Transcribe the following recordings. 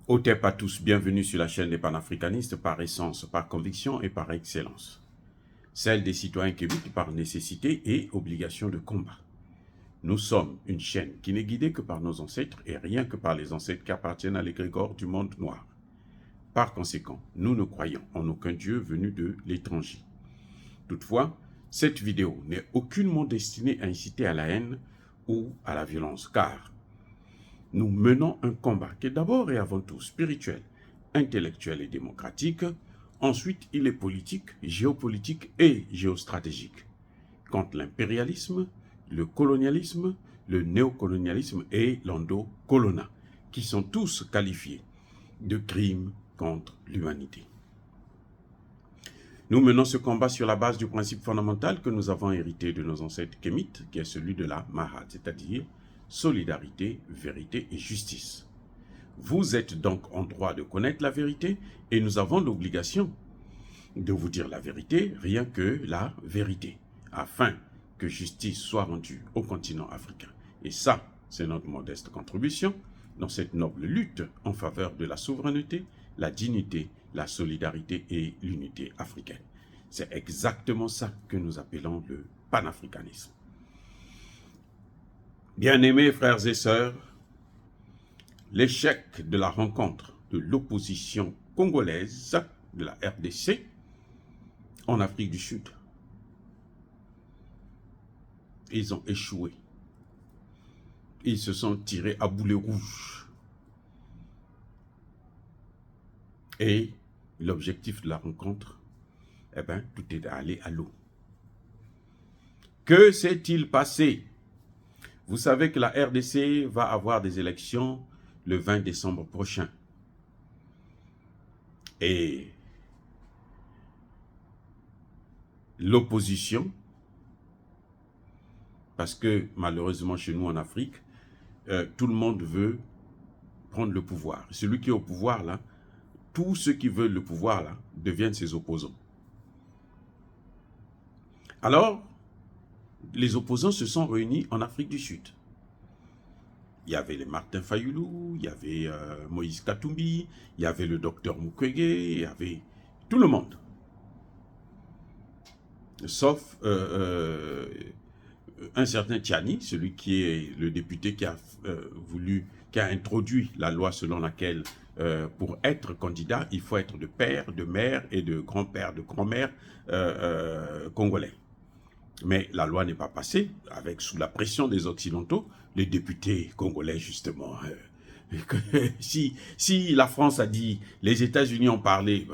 Otep à tous, bienvenue sur la chaîne des panafricanistes par essence, par conviction et par excellence. Celle des citoyens québécois par nécessité et obligation de combat. Nous sommes une chaîne qui n'est guidée que par nos ancêtres et rien que par les ancêtres qui appartiennent à l'égrégore du monde noir. Par conséquent, nous ne croyons en aucun Dieu venu de l'étranger. Toutefois, cette vidéo n'est aucunement destinée à inciter à la haine ou à la violence, car nous menons un combat qui est d'abord et avant tout spirituel, intellectuel et démocratique. Ensuite, il est politique, géopolitique et géostratégique. Contre l'impérialisme, le colonialisme, le néocolonialisme et l'endocolona, qui sont tous qualifiés de crimes contre l'humanité. Nous menons ce combat sur la base du principe fondamental que nous avons hérité de nos ancêtres kémites, qui est celui de la Mahad, c'est-à-dire solidarité, vérité et justice. Vous êtes donc en droit de connaître la vérité et nous avons l'obligation de vous dire la vérité, rien que la vérité, afin que justice soit rendue au continent africain. Et ça, c'est notre modeste contribution dans cette noble lutte en faveur de la souveraineté, la dignité, la solidarité et l'unité africaine. C'est exactement ça que nous appelons le panafricanisme. Bien-aimés frères et sœurs, l'échec de la rencontre de l'opposition congolaise de la RDC en Afrique du Sud, ils ont échoué. Ils se sont tirés à boulet rouge. Et l'objectif de la rencontre, tout est allé à l'eau. Que s'est-il passé? Vous savez que la RDC va avoir des élections le 20 décembre prochain. Et l'opposition, parce que malheureusement chez nous en Afrique, tout le monde veut prendre le pouvoir. Celui qui est au pouvoir là, tous ceux qui veulent le pouvoir là, deviennent ses opposants. Alors, les opposants se sont réunis en Afrique du Sud. Il y avait les Martin Fayoulou, il y avait Moïse Katumbi, il y avait le docteur Mukwege, il y avait tout le monde. Sauf un certain Tiani, celui qui est le député qui a qui a introduit la loi selon laquelle pour être candidat, il faut être de père, de mère et de grand-père, de grand-mère congolais. Mais la loi n'est pas passée, sous la pression des Occidentaux, les députés congolais, justement. Si la France a dit, les États-Unis ont parlé,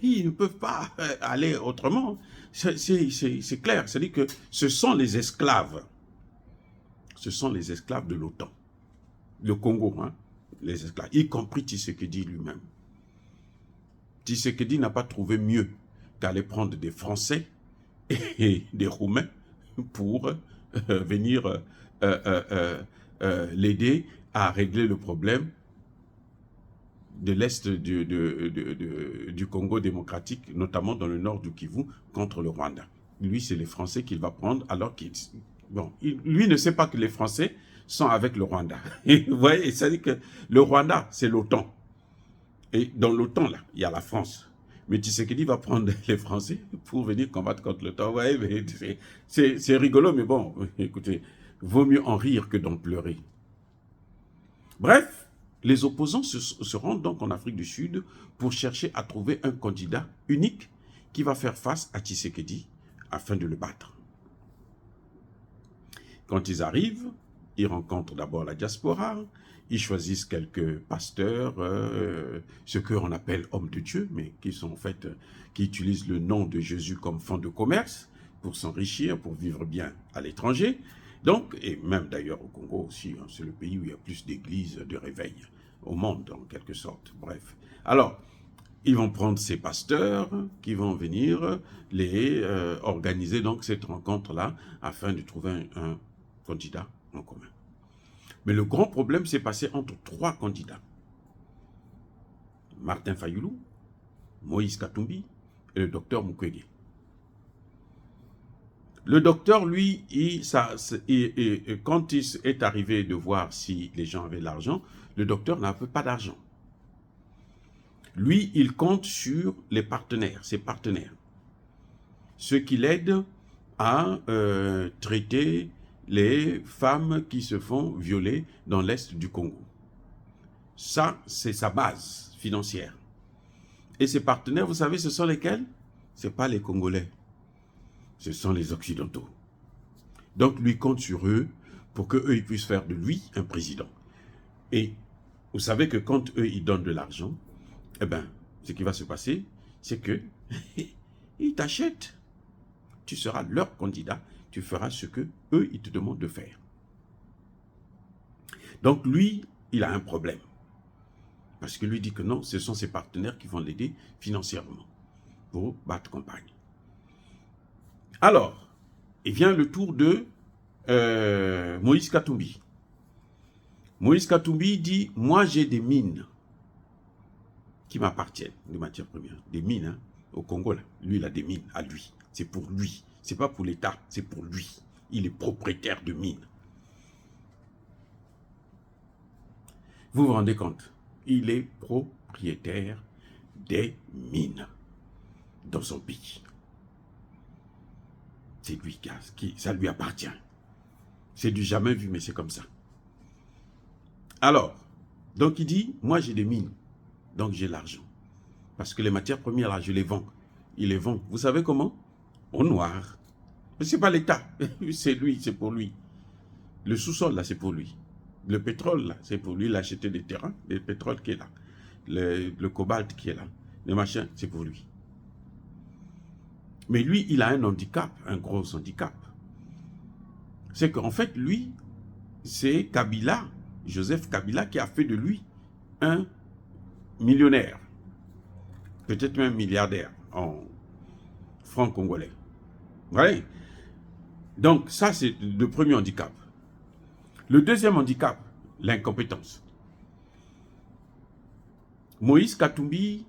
ils ne peuvent pas aller autrement. C'est clair, c'est-à-dire que ce sont les esclaves. Ce sont les esclaves de l'OTAN. Le Congo, les esclaves, y compris Tshisekedi lui-même. Tshisekedi n'a pas trouvé mieux qu'aller prendre des Français et des Roumains pour venir l'aider à régler le problème de l'Est du Congo démocratique, notamment dans le nord du Kivu, contre le Rwanda. Lui, c'est les Français qu'il va prendre, alors qu'il... Bon, lui ne sait pas que les Français sont avec le Rwanda. Vous voyez, c'est-à-dire que le Rwanda, c'est l'OTAN. Et dans l'OTAN, là, il y a la France. Mais Tshisekedi va prendre les Français pour venir combattre contre l'OTAN. Ouais, c'est rigolo, mais bon, écoutez, vaut mieux en rire que d'en pleurer. Bref, les opposants se rendent donc en Afrique du Sud pour chercher à trouver un candidat unique qui va faire face à Tshisekedi afin de le battre. Quand ils arrivent, ils rencontrent d'abord la diaspora, ils choisissent quelques pasteurs, ce qu'on appelle hommes de Dieu, mais qui sont en fait, qui utilisent le nom de Jésus comme fond de commerce pour s'enrichir, pour vivre bien à l'étranger. Donc, et même d'ailleurs au Congo aussi, c'est le pays où il y a plus d'églises de réveil au monde, en quelque sorte. Bref. Alors, ils vont prendre ces pasteurs qui vont venir les organiser donc cette rencontre-là afin de trouver un candidat en commun. Mais le grand problème s'est passé entre trois candidats. Martin Fayoulou, Moïse Katumbi et le docteur Mukwege. Le docteur, lui, quand il est arrivé de voir si les gens avaient de l'argent, le docteur n'avait pas d'argent. Lui, il compte sur les partenaires, ses partenaires. Ceux qui l'aident à traiter les femmes qui se font violer dans l'Est du Congo. Ça, c'est sa base financière. Et ses partenaires, vous savez, ce sont lesquels? Ce ne sont pas les Congolais. Ce sont les Occidentaux. Donc, lui compte sur eux pour qu'eux, ils puissent faire de lui un président. Et vous savez que quand eux, ils donnent de l'argent, eh bien, ce qui va se passer, c'est que ils t'achètent. Tu seras leur candidat, tu feras ce que eux, ils te demandent de faire. Donc, lui, il a un problème. Parce que lui dit que non, ce sont ses partenaires qui vont l'aider financièrement pour battre campagne. Alors, il vient le tour de Moïse Katumbi. Moïse Katumbi dit, moi j'ai des mines qui m'appartiennent, de matières premières. Des mines, hein, au Congo, là. Lui, il a des mines à lui. C'est pour lui. C'est pas pour l'État, c'est pour lui. Il est propriétaire de mines. Vous vous rendez compte? Il est propriétaire des mines dans son pays. C'est lui qui ça lui appartient. C'est du jamais vu, mais c'est comme ça. Alors, donc il dit, moi j'ai des mines, donc j'ai l'argent. Parce que les matières premières, là, je les vends. Il les vend. Vous savez comment? Au noir. Mais ce n'est pas l'État. C'est lui, c'est pour lui. Le sous-sol, là, c'est pour lui. Le pétrole, là, c'est pour lui. Il a acheté des terrains, le pétrole qui est là. Le cobalt qui est là. Le machin, c'est pour lui. Mais lui, il a un handicap, un gros handicap. C'est qu'en fait, lui, c'est Kabila, Joseph Kabila, qui a fait de lui un millionnaire. Peut-être même milliardaire en francs congolais. Vous voyez? Donc, ça, c'est le premier handicap. Le deuxième handicap, l'incompétence. Moïse Katumbi,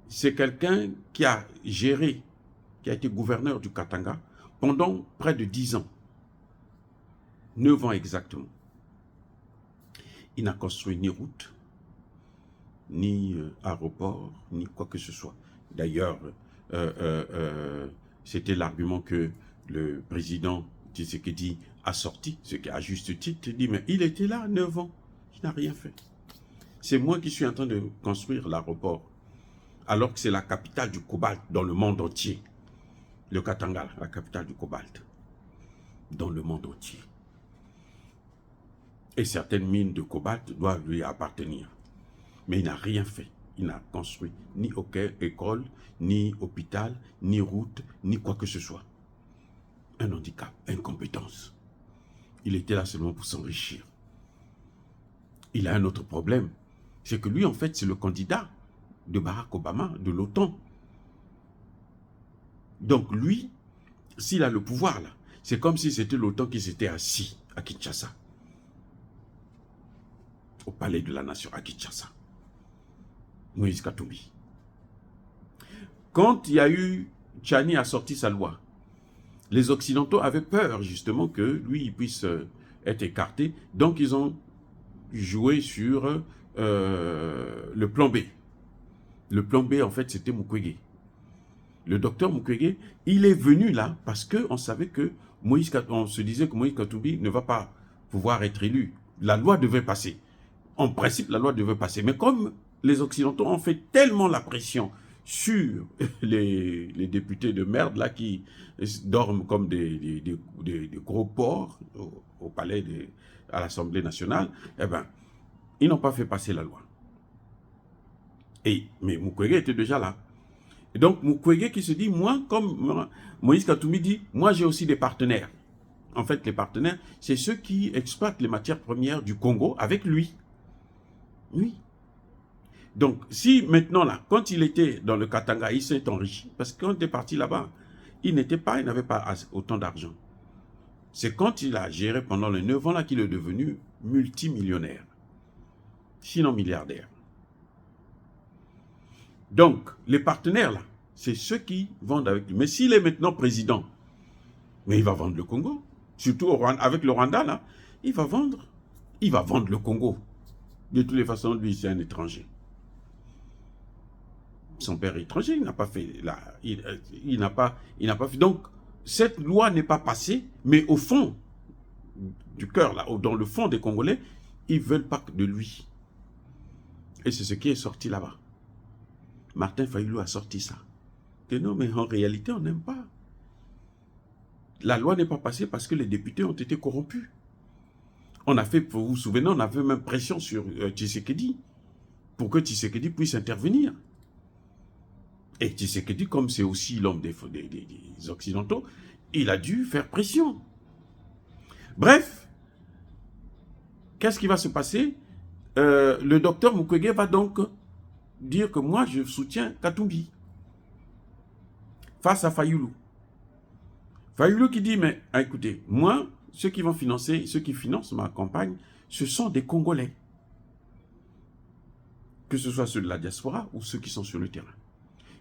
c'est quelqu'un qui a géré, qui a été gouverneur du Katanga pendant près de 10 ans. 9 ans exactement. Il n'a construit ni route, ni aéroport, ni quoi que ce soit. D'ailleurs, c'était l'argument que le président Tshisekedi a sorti, ce qui à juste titre dit, mais il était là 9 ans, il n'a rien fait. C'est moi qui suis en train de construire l'aéroport, alors que c'est la capitale du cobalt dans le monde entier. Le Katanga, la capitale du cobalt, dans le monde entier. Et certaines mines de cobalt doivent lui appartenir. Mais il n'a rien fait. Il n'a construit ni aucune école, ni hôpital, ni route, ni quoi que ce soit. Un handicap, incompétence. Il était là seulement pour s'enrichir. Il a un autre problème. C'est que lui, en fait, c'est le candidat de Barack Obama, de l'OTAN. Donc lui, s'il a le pouvoir là, c'est comme si c'était l'OTAN qui s'était assis à Kinshasa. Au palais de la nation à Kinshasa. Moïse Katumbi. Quand il y a eu, Tchani a sorti sa loi, les Occidentaux avaient peur justement que lui il puisse être écarté. Donc ils ont joué sur le plan B. Le plan B en fait c'était Mukwege. Le docteur Mukwege, il est venu là parce qu'on savait que on se disait que Moïse Katumbi ne va pas pouvoir être élu. La loi devait passer. En principe, la loi devait passer. Mais comme les Occidentaux ont fait tellement la pression sur les députés de merde là qui dorment comme des gros porcs au palais, à l'Assemblée nationale, eh ben, ils n'ont pas fait passer la loi. Mais Mukwege était déjà là. Et donc Mukwege qui se dit, moi, comme Moïse Katumbi dit, moi j'ai aussi des partenaires. En fait, les partenaires, c'est ceux qui exploitent les matières premières du Congo avec lui. Oui. Donc, si maintenant, là, quand il était dans le Katanga, il s'est enrichi, parce que quand il est parti là-bas, il n'avait pas autant d'argent. C'est quand il a géré pendant les 9 ans là qu'il est devenu multimillionnaire, sinon milliardaire. Donc, les partenaires là, c'est ceux qui vendent avec lui. Mais s'il est maintenant président, mais il va vendre le Congo, surtout avec le Rwanda là, il va vendre le Congo. De toutes les façons, lui, c'est un étranger. Son père est étranger, il n'a pas fait... il n'a pas fait... Donc, cette loi n'est pas passée, mais au fond du cœur, là, dans le fond des Congolais, ils ne veulent pas de lui. Et c'est ce qui est sorti là-bas. Martin Fayulu a sorti ça. Que non, mais en réalité, on n'aime pas. La loi n'est pas passée parce que les députés ont été corrompus. On a fait, vous vous souvenez, on avait même pression sur Tshisekedi pour que Tshisekedi puisse intervenir. Et Tshisekedi, comme c'est aussi l'homme des Occidentaux, il a dû faire pression. Bref, qu'est-ce qui va se passer? Le docteur Mukwege va donc dire que moi, je soutiens Katumbi face à Fayulu. Fayulu qui dit, mais écoutez, moi, ceux qui vont financer, ceux qui financent ma campagne, ce sont des Congolais. Que ce soit ceux de la diaspora ou ceux qui sont sur le terrain.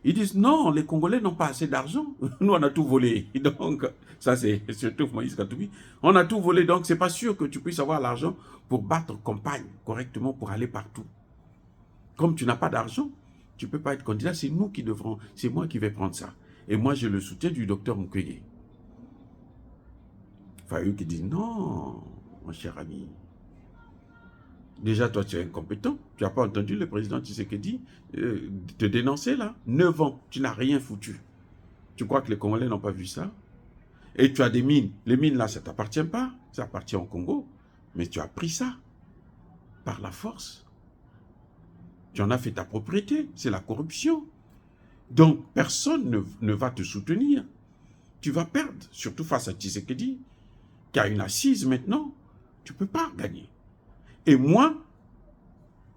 Ils disent, non, les Congolais n'ont pas assez d'argent. Nous, on a tout volé. Donc, ça, c'est surtout Moïse Katumbi. On a tout volé, donc c'est pas sûr que tu puisses avoir l'argent pour battre campagne correctement, pour aller partout. Comme tu n'as pas d'argent, tu ne peux pas être candidat. C'est nous qui devrons, c'est moi qui vais prendre ça. Et moi, j'ai le soutien du docteur Mukwege. Fayulu qui dit, non, mon cher ami. Déjà, toi, tu es incompétent. Tu n'as pas entendu le président Tshisekedi te dénoncer, là. 9 ans, tu n'as rien foutu. Tu crois que les Congolais n'ont pas vu ça? Et tu as des mines. Les mines, là, ça ne t'appartient pas. Ça appartient au Congo. Mais tu as pris ça par la force. Tu en as fait ta propriété. C'est la corruption. Donc, personne ne va te soutenir. Tu vas perdre, surtout face à Tshisekedi, qui a une assise maintenant. Tu ne peux pas gagner. Et moi,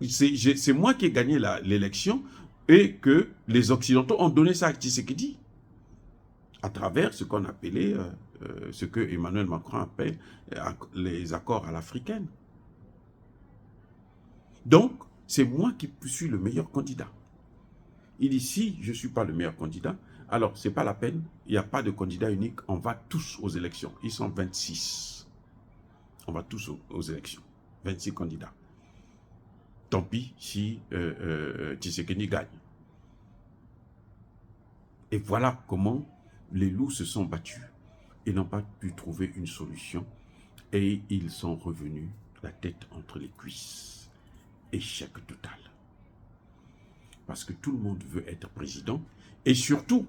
c'est moi qui ai gagné l'élection et que les Occidentaux ont donné ça à Tshisekedi à travers ce qu'on appelait, ce que Emmanuel Macron appelle les accords à l'africaine. Donc, c'est moi qui suis le meilleur candidat. Il dit, si je ne suis pas le meilleur candidat, alors ce n'est pas la peine, il n'y a pas de candidat unique, on va tous aux élections. Ils sont 26. On va tous aux élections. 26 candidats. Tant pis si Tshisekedi gagne. Et voilà comment les loups se sont battus et n'ont pas pu trouver une solution. Et ils sont revenus la tête entre les cuisses. Échec total. Parce que tout le monde veut être président. Et surtout,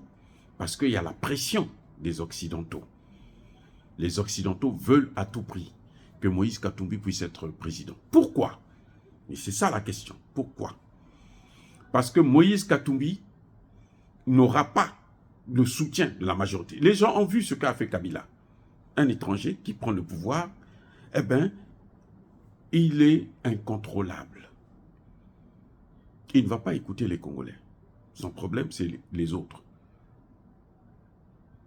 parce qu'il y a la pression des Occidentaux. Les Occidentaux veulent à tout prix que Moïse Katumbi puisse être président. Pourquoi? Et c'est ça la question. Pourquoi? Parce que Moïse Katumbi n'aura pas le soutien de la majorité. Les gens ont vu ce qu'a fait Kabila. Un étranger qui prend le pouvoir, eh bien, il est incontrôlable. Il ne va pas écouter les Congolais. Son problème, c'est les autres.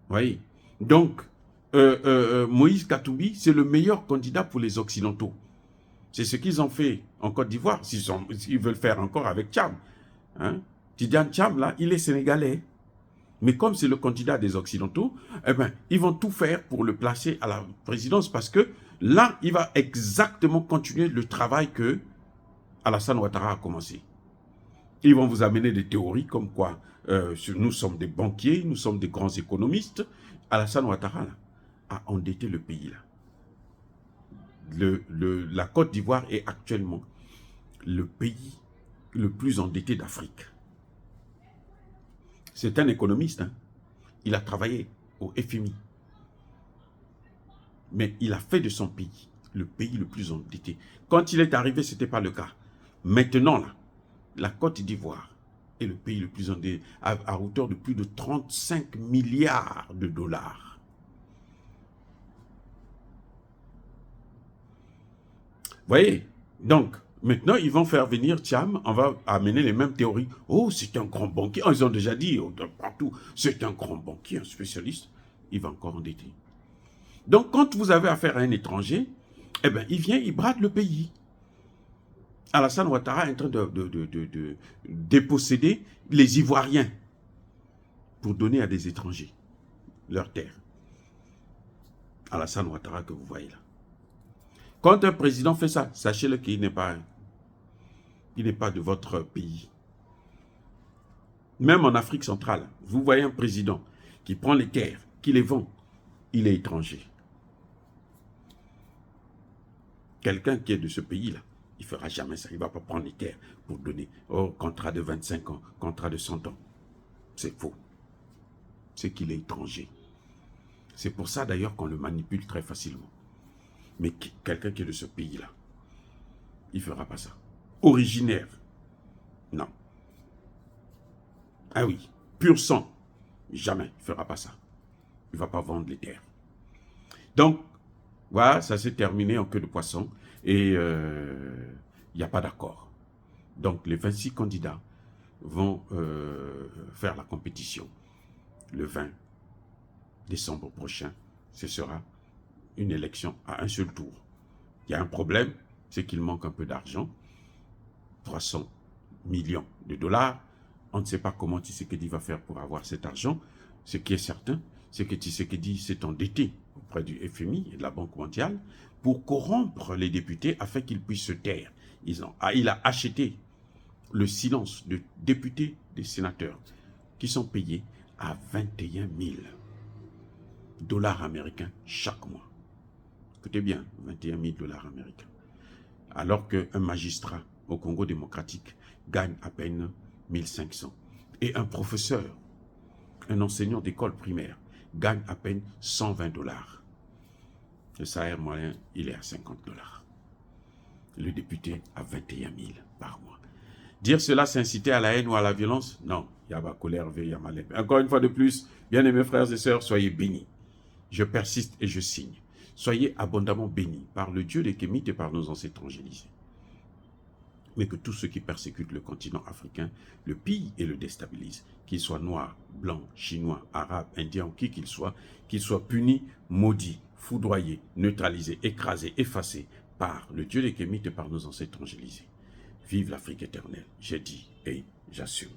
Vous voyez? Donc, Moïse Katumbi, c'est le meilleur candidat pour les Occidentaux. C'est ce qu'ils ont fait en Côte d'Ivoire, s'ils veulent faire encore avec Tcham. Hein? Tidiane Tcham, là, il est sénégalais. Mais comme c'est le candidat des Occidentaux, eh ben, ils vont tout faire pour le placer à la présidence parce que là, il va exactement continuer le travail que Alassane Ouattara a commencé. Ils vont vous amener des théories comme quoi nous sommes des banquiers, nous sommes des grands économistes. Alassane Ouattara là, a endetté le pays là. La Côte d'Ivoire est actuellement le pays le plus endetté d'Afrique. C'est un économiste. Hein. Il a travaillé au FMI. Mais il a fait de son pays le pays le plus endetté. Quand il est arrivé, ce n'était pas le cas. Maintenant, là, la Côte d'Ivoire est le pays le plus endetté à hauteur de plus de 35 milliards de dollars. Vous voyez? Donc, maintenant, ils vont faire venir Tcham, on va amener les mêmes théories. Oh, c'est un grand banquier. Ils ont déjà dit partout, c'est un grand banquier, un spécialiste. Il va encore endetter. Donc, quand vous avez affaire à un étranger, eh bien, il vient, il brade le pays. Alassane Ouattara est en train de déposséder les Ivoiriens pour donner à des étrangers leurs terres. Alassane Ouattara que vous voyez là. Quand un président fait ça, sachez-le qu'il n'est pas de votre pays. Même en Afrique centrale, vous voyez un président qui prend les terres, qui les vend, il est étranger. Quelqu'un qui est de ce pays-là, il ne fera jamais ça. Il ne va pas prendre les terres pour donner contrat de 25 ans, contrat de 100 ans. C'est faux. C'est qu'il est étranger. C'est pour ça d'ailleurs qu'on le manipule très facilement. Mais quelqu'un qui est de ce pays-là, il ne fera pas ça. Originaire, non. Ah oui, pur sang, jamais, il ne fera pas ça. Il ne va pas vendre les terres. Donc, voilà, ça s'est terminé en queue de poisson et il n'y a pas d'accord. Donc, les 26 candidats vont faire la compétition le 20 décembre prochain. Ce sera une élection à un seul tour. Il y a un problème, c'est qu'il manque un peu d'argent, 300 millions de dollars. On ne sait pas comment Tshisekedi va faire pour avoir cet argent. Ce qui est certain, c'est que Tshisekedi s'est endetté auprès du FMI et de la Banque mondiale pour corrompre les députés afin qu'ils puissent se taire. Il a acheté le silence de députés, des sénateurs, qui sont payés à 21 000 dollars américains chaque mois. Écoutez bien, 21 000 dollars américains. Alors qu'un magistrat au Congo démocratique gagne à peine 1500. Et un professeur, un enseignant d'école primaire, gagne à peine 120 dollars. Le salaire moyen, il est à 50 dollars. Le député à 21 000 par mois. Dire cela, c'est inciter à la haine ou à la violence? Non. Yaba colère, yama. Encore une fois de plus, bien aimés frères et sœurs, soyez bénis. Je persiste et je signe. Soyez abondamment bénis par le Dieu des Kémites et par nos ancêtres angélisés. Mais que tous ceux qui persécutent le continent africain le pillent et le déstabilisent, qu'ils soient noirs, blancs, chinois, arabes, indiens ou qui qu'ils soient punis, maudits, foudroyés, neutralisés, écrasés, effacés par le Dieu des Kémites et par nos ancêtres angélisés. Vive l'Afrique éternelle, j'ai dit et j'assume.